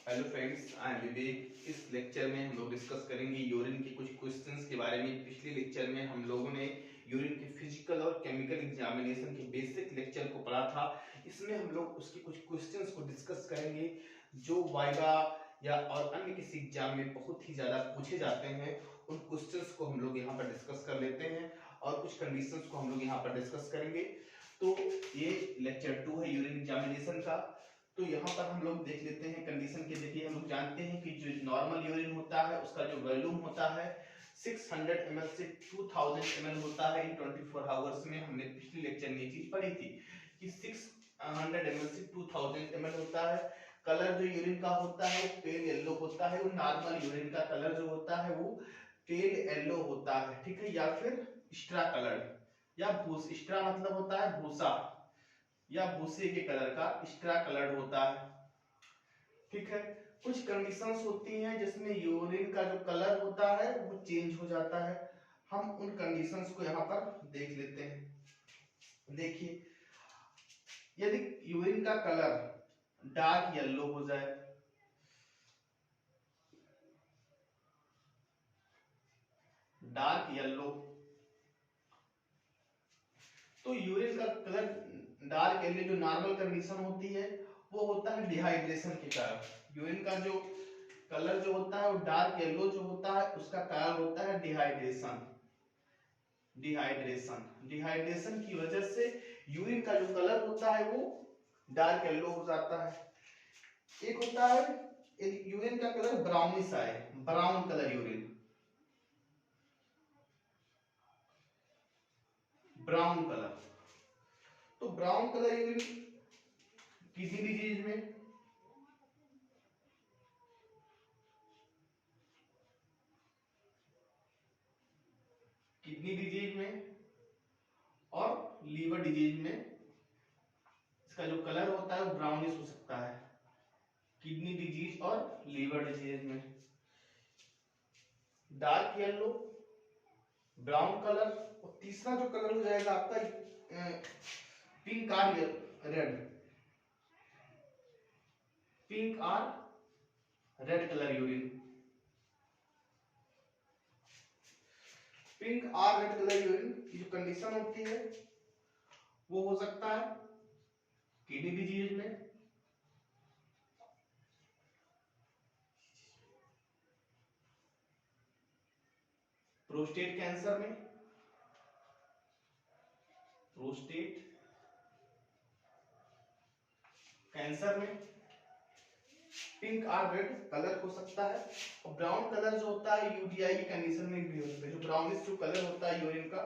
Hello friends, I am विवेक। इस lecture में हम लोग डिस्कस करेंगे यूरिन के कुछ क्वेश्चंस के बारे में। पिछले लेक्चर में हम लोगों ने यूरिन के फिजिकल और केमिकल एग्जामिनेशन के बेसिक लेक्चर को पढ़ा था। इसमें हम लोग उसके कुछ क्वेश्चंस को डिस्कस करेंगे जो वाइवा या और अन्य किसी एग्जाम में बहुत ही ज्यादा पूछे जाते हैं। उन क्वेश्चंस को हम लोग यहाँ पर डिस्कस कर लेते हैं और कुछ कंडीशंस को हम लोग यहाँ पर डिस्कस करेंगे। तो ये लेक्चर 2 है यूरिन एग्जामिनेशन का। तो यहाँ पर हम लोग देख लेते हैं कंडीशन के। देखिए, हम लोग जानते हैं कि जो नॉर्मल यूरिन होता है उसका जो वॉल्यूम होता है 600 ml से 2000 ml होता है इन 24 आवर्स में। हमने पिछले लेक्चर में ये चीज पढ़ी थी कि 600 ml से 2000 ml होता है। कलर जो यूरिन का होता है वो पेल येलो होता है। वो नॉर्मल यूरिन का कलर जो होता है वो पेल येलो होता है, ठीक है, या फिर स्ट्रा कलर या भूस। स्ट्रा मतलब होता है भूसा या भूसे के कलर का स्ट्रा कलर्ड होता है, ठीक है। कुछ कंडीशंस होती हैं जिसमें यूरिन का जो कलर होता है वो चेंज हो जाता है। हम उन कंडीशंस को यहाँ पर देख लेते हैं। देखिए, यदि यूरिन का कलर डार्क येलो हो जाए, डार्क येलो, तो यूरिन का कलर डार्क येलो जो नॉर्मल कंडीशन होती है वो होता है डिहाइड्रेशन के कारण। यूरिन का जो कलर जो होता है वो डार्क येलो जो होता है उसका कारण होता है डिहाइड्रेशन। डिहाइड्रेशन की वजह से यूरिन का जो कलर होता है वो डार्क येलो हो जाता है। एक होता है यूरिन का कलर ब्राउनिश आए, brown colour urine, brown colour. तो brown colour urine kidney disease में, किडनी डिजीज में और लीवर डिजीज में इसका जो कलर होता है वो ब्राउनिश हो सकता है। किडनी डिजीज और लीवर डिजीज में डार्क येलो, ब्राउन कलर, और तीसरा जो कलर हो जाएगा आपका पिंक और रेड, पिंक और रेड कलर यूरिन। पिंक और रेड कलर यूरिन की जो कंडीशन होती है वो हो सकता है किडनी डिजीज में, प्रोस्टेट कैंसर में, प्रोस्टेट कैंसर में पिंक और रेड कलर हो सकता है। और ब्राउन कलर जो होता है यूटीआई की कंडीशन में भी हो सकता है। जो ब्राउनिश जो कलर होता है यूरिन का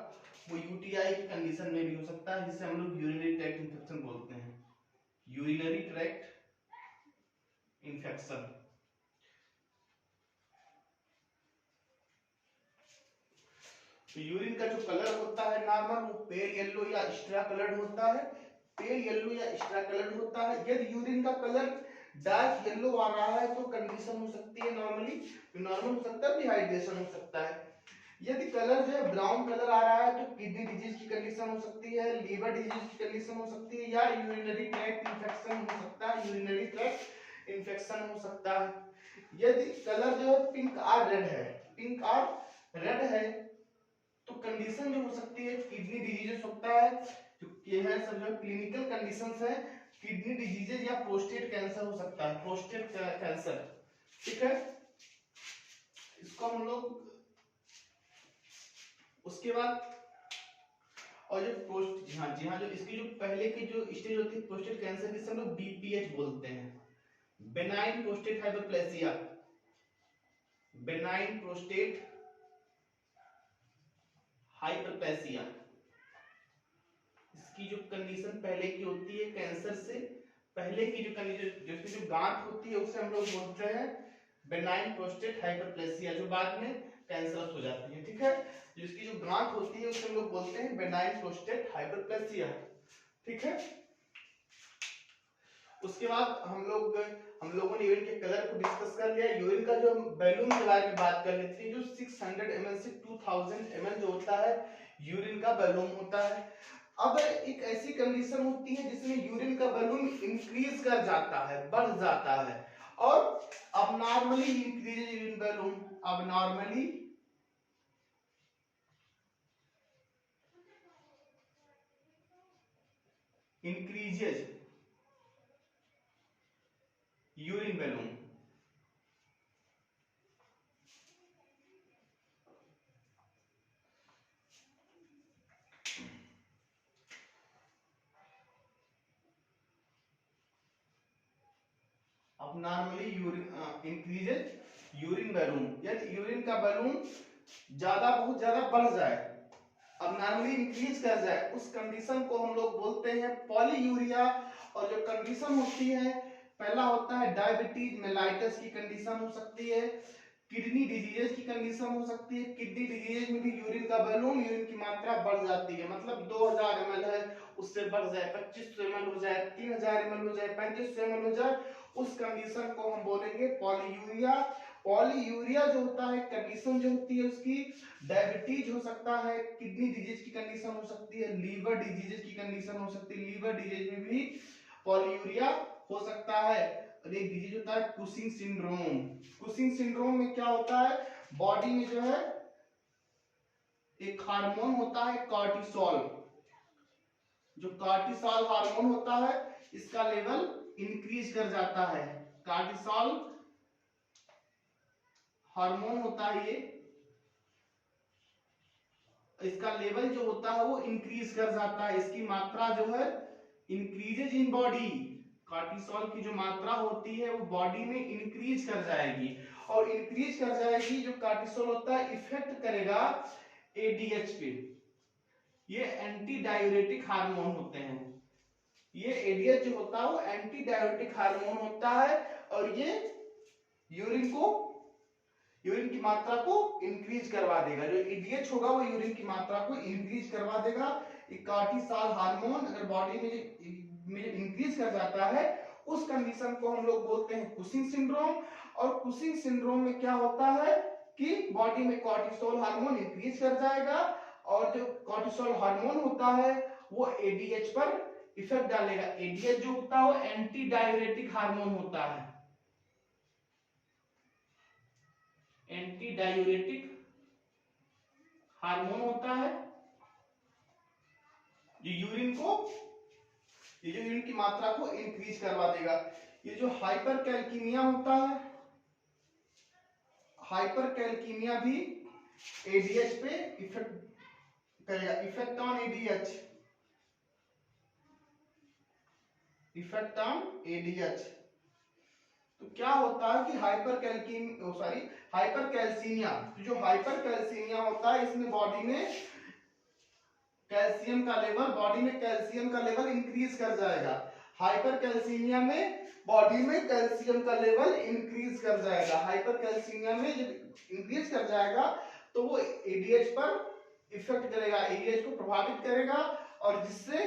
वो यूटीआई की कंडीशन में भी हो सकता है, जिसे हम लोग यूरिनरी ट्रैक्ट इन्फेक्शन बोलते हैं। Urinary tract infection. तो यूरिन का जो कलर होता है नॉर्मल वो पेल येलो या स्ट्रा कलर्ड होता है। पेल येलो या स्ट्रा कलर्ड होता है। यदि यूरिन का कलर डार्क येलो आ रहा है तो कंडीशन हो सकती है नॉर्मली, नॉर्मल हो सकता है, डिहाइड्रेशन हो सकता है। यदि कलर जो है ब्राउन कलर आ रहा है तो किडनी डिजीज की कंडीशन हो सकती है, लीवर डिजीज की कंडीशन हो सकती है, या यूरिनरी ट्रैक्ट इन्फेक्शन हो सकता है, यूरिनरी ट्रैक्ट इन्फेक्शन हो सकता है। यदि कलर जो है पिंक और रेड है, पिंक और रेड है तो कंडीशन जो हो सकती है किडनी डिजीज हो सकता है। जो ये है सब जो क्लिनिकल कंडीशंस है, किडनी डिजीजेज या प्रोस्टेट कैंसर हो सकता है, प्रोस्टेट कैंसर, ठीक है। इसको हम लोग उसके बाद और जो प्रोस्ट हाँ जी हाँ, जो इसकी जो पहले की जो स्टेज होती है प्रोस्टेट कैंसर जिसे हम लोग बीपीएच बोलते हैं, benign prostate hyperplasia, benign prostate hyperplasia. इसकी जो कंडीशन पहले की होती है कैंसर से पहले की जो कंडीशन, जिसकी जो गांठ होती है उसे हम लोग बोलते हैं बेनाइन प्रोस्टेट हाइपरप्लेसिया, जो बाद में कैंसरस हो जाती है, ठीक है। जिसकी जो गांठ होती है उसे हम लोग बोलते हैं बेनाइन प्रोस्टेट हाइपरप्लेसिया, ठीक है। उसके बाद हम लोगों ने यूरिन के कलर को डिस्कस कर लिया। यूरिन का जो वॉल्यूम के बारे में बात कर लेते हैं। जो 600 ml से 2000 ml जो होता है यूरिन का वॉल्यूम होता है। अब एक ऐसी कंडीशन होती है जिसमें यूरिन का वॉल्यूम इंक्रीज कर जाता है, बढ़ जाता है, और abnormally increases urine volume, abnormally increases urine volume. abnormally increases urine volume, यदि यूरिन का वॉल्यूम बहुत ज्यादा बढ़ जाए, abnormally इंक्रीज कर जाए, उस कंडीशन को हम लोग बोलते हैं पॉलीयूरिया। और जो कंडीशन होती है, पहला होता है डायबिटीज मेलाइटस की कंडीशन हो सकती है, किडनी डिजीजेस की कंडीशन हो सकती है। किडनी डिजीजेस में भी यूरिन का वॉल्यूम, यूरिन की मात्रा बढ़ जाती है, मतलब 2000 ml है, उससे बढ़ जाए 2500 ml हो जाए, 3000 ml हो जाए, 3500 ml हो जाए, उस कंडीशन को हम बोलेंगे पॉलीयूरिया। पॉलीयूरिया जो होता है, कंडीशन जो होती है उसकी, डायबिटीज हो सकता है, किडनी डिजीज की कंडीशन हो सकती है, लीवर डिजीज की कंडीशन हो सकती है, लीवर डिजीज में भी पॉलीयूरिया हो सकता है। और एक डिजीज होता है कुशिंग सिंड्रोम। कुशिंग सिंड्रोम में क्या होता है, बॉडी में जो है एक हार्मोन होता है कॉर्टिसोल, जो कॉर्टिसोल हार्मोन होता है, इसका लेवल इंक्रीज कर जाता है। कॉर्टिसोल हार्मोन होता है ये, इसका लेवल जो होता है वो इंक्रीज कर जाता है, इसकी मात्रा जो है इंक्रीजेज इन बॉडी। कॉर्टिसोल की जो मात्रा होती है वो बॉडी में इंक्रीज कर जाएगी, और इंक्रीज कर जाएगी, जो कॉर्टिसोल होता है इफेक्ट करेगा एडीएच पे। ये एंटी डायूरेटिक हार्मोन होते हैं, ये एडीएच जो होता है वो एंटी डायूरेटिक हार्मोन होता है, और ये यूरिन की मात्रा को इंक्रीज करवा देगा। जो एडीएच होगा वो यूरिन की मात्रा को इंक्रीज करवा देगा। कॉर्टिसोल हार्मोन अगर बॉडी में इंक्रीज कर जाता है, उस कंडीशन को हम लोग बोलते हैं कुशिंग सिंड्रोम। और कुशिंग सिंड्रोम में क्या होता है कि बॉडी में कॉर्टिसोल हार्मोन इंक्रीज कर जाएगा, और जो कॉर्टिसोल हार्मोन होता है वो एडीएच पर इफेक्ट डालेगा। एडीएच जो होता है वो एंटी डायूरेटिक हार्मोन होता है, एंटी डायूरेटिक हार्मोन होता है, ये जो यूरिन की मात्रा को इंक्रीज करवा देगा। ये जो हाइपरकैल्कीमिया होता है, हाइपरकैल्कीमिया भी एडीएच पे इफेक्ट करेगा। Effect on ADH. तो क्या होता है कि हाइपरकैल्सीमिया, जो हाइपरकैल्सीमिया होता है, इसमें बॉडी में कैल्शियम का लेवल इंक्रीज कर जाएगा। हाइपरकैल्सीमिया में बॉडी में कैल्शियम का लेवल इंक्रीज कर जाएगा। हाइपरकैल्सीमिया में जब इंक्रीज कर जाएगा तो वो एडीएच पर इफेक्ट करेगा, एडीएच को प्रभावित करेगा, और जिससे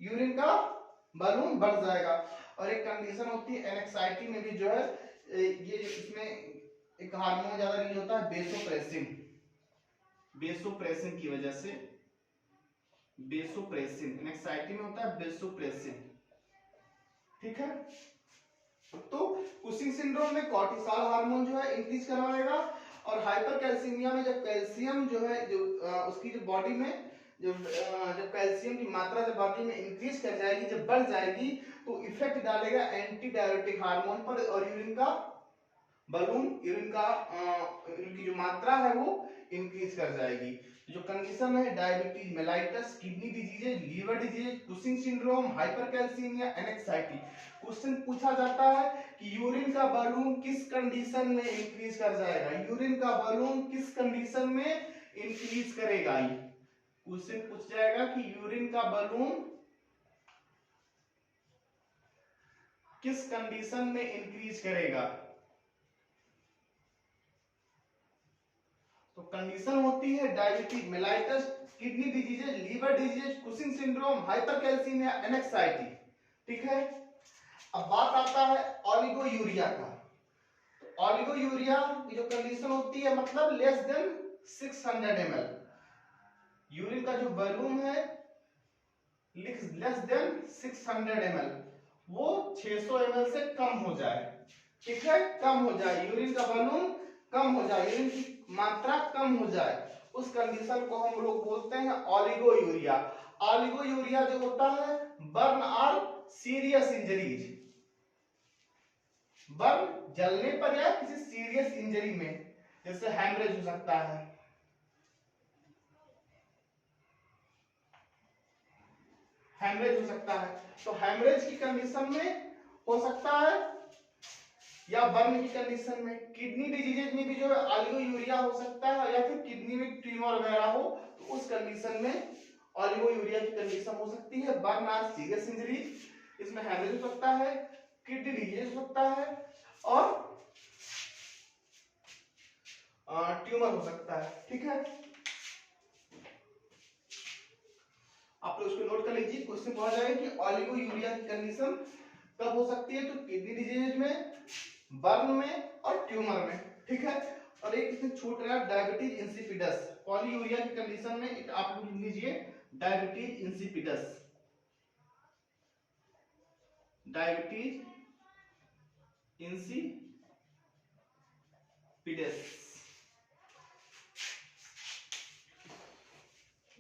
यूरिन का वॉल्यूम बढ़ जाएगा। और एक कंडीशन होती है एनेक्साइटी में भी जो है, ये इसमें एक हार्मोन ज्यादा रिलीज होता है बेसोप्रेसिन की वजह से। बेसोप्रेसिन एनेक्साइटी में होता है बेसोप्रेसिन, ठीक है। तो कुशिंग सिंड्रोम में कॉर्टिसोल हार्मोन जो है इंक्रीज करवाएगा, और हाइपरकैल्सीमिया में जब कैल्शियम जो है उसकी जो बॉडी में जब कैल्शियम की मात्रा जब बॉडी में इंक्रीज कर जाएगी, जब बढ़ जाएगी, तो इफेक्ट डालेगा एंटी डायूरेटिक हार्मोन पर, और यूरिन का वॉल्यूम, यूरिन की जो मात्रा है वो इंक्रीज कर जाएगी। जो कंडीशन है diabetes mellitus, kidney disease, liver disease, Cushing syndrome, hypercalcaemia, anxiety. Question पूछा जाता है कि यूरिन का वॉल्यूम किस कंडीशन में इंक्रीज कर जाएगा, यूरिन का वॉल्यूम किस कंडीशन में इंक्रीज करेगा। क्वेश्चन पूछ जाएगा कि यूरिन का वॉल्यूम किस कंडीशन में इंक्रीज करेगा। तो कंडीशन होती है diabetes mellitus, kidney disease, liver disease, Cushing syndrome, hypercalcaemia, anxiety, ठीक है। अब बात आता है ओलिगोयूरिया का। ओलिगोयूरिया की जो कंडीशन होती है, मतलब लेस देन 600 ml, यूरिन का जो वॉल्यूम है लेस देन 600 ml, वो 600 ml से कम हो जाए, ठीक है, कम हो जाए, यूरिन का वॉल्यूम कम हो जाए, यूरिन की मात्रा कम हो जाए, उस कंडीशन को हम लोग बोलते हैं ओलिगोयूरिया। ओलिगोयूरिया जो होता है बर्न और सीरियस इंजरीज, बर्न जलने पर या किसी सीरियस इंजरी में, जैसे हैमरेज हो सकता है, हैमरेज हो सकता है, तो हैमरेज की कंडीशन में हो सकता है या बर्न की कंडीशन में। किडनी डिजीजेज में भी जो है ओलिगोयूरिया हो सकता है, या फिर किडनी में ट्यूमर वगैरह हो तो उस कंडीशन में ओलिगोयूरिया की कंडीशन हो सकती है। बर्न और सीरियस इंजरी, इसमें हैमरेज हो सकता है, किडनी डिजीज हो सकता है और ट्यूमर हो सकता है। ठीक है, आप लोग इसको नोट कर लीजिए, क्वेश्चन पूछा जाएगा कि ओलिगोयूरिया की कंडीशन कब हो सकती है, तो किडनी डिजीज में, बर्न में और ट्यूमर में। ठीक है, और एक इसमें छूट रहा है डायबिटीज इंसिपिडस। पॉलीयूरिया की कंडीशन में एक आप लोग लिख लीजिए डायबिटीज इंसिपिडस, डायबिटीज इंसिपिडस।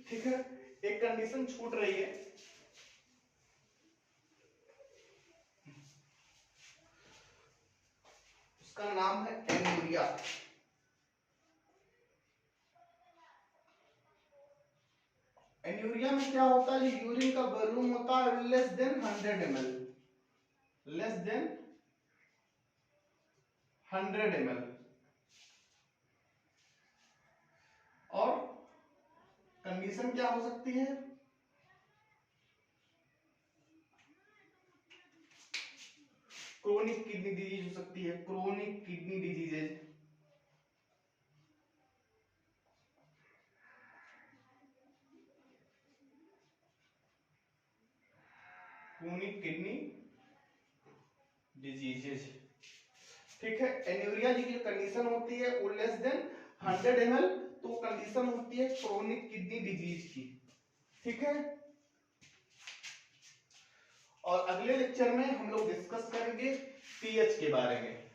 ठीक है, एक कंडीशन छूट रही है, उसका नाम है एन्यूरिया। एन्यूरिया में क्या होता है, यूरिन का वॉल्यूम होता है less than 100 ml, less than 100 ml, और कंडीशन क्या हो सकती है, क्रोनिक किडनी डिजीज हो सकती है, chronic kidney diseases, chronic kidney diseases. ठीक है, एन्यूरिया की जो कंडीशन होती है वो लेस देन 100 ml, तो कंडीशन होती है क्रोनिक किडनी डिजीज की। ठीक है, और अगले लेक्चर में हम लोग डिस्कस करेंगे पीएच के बारे में।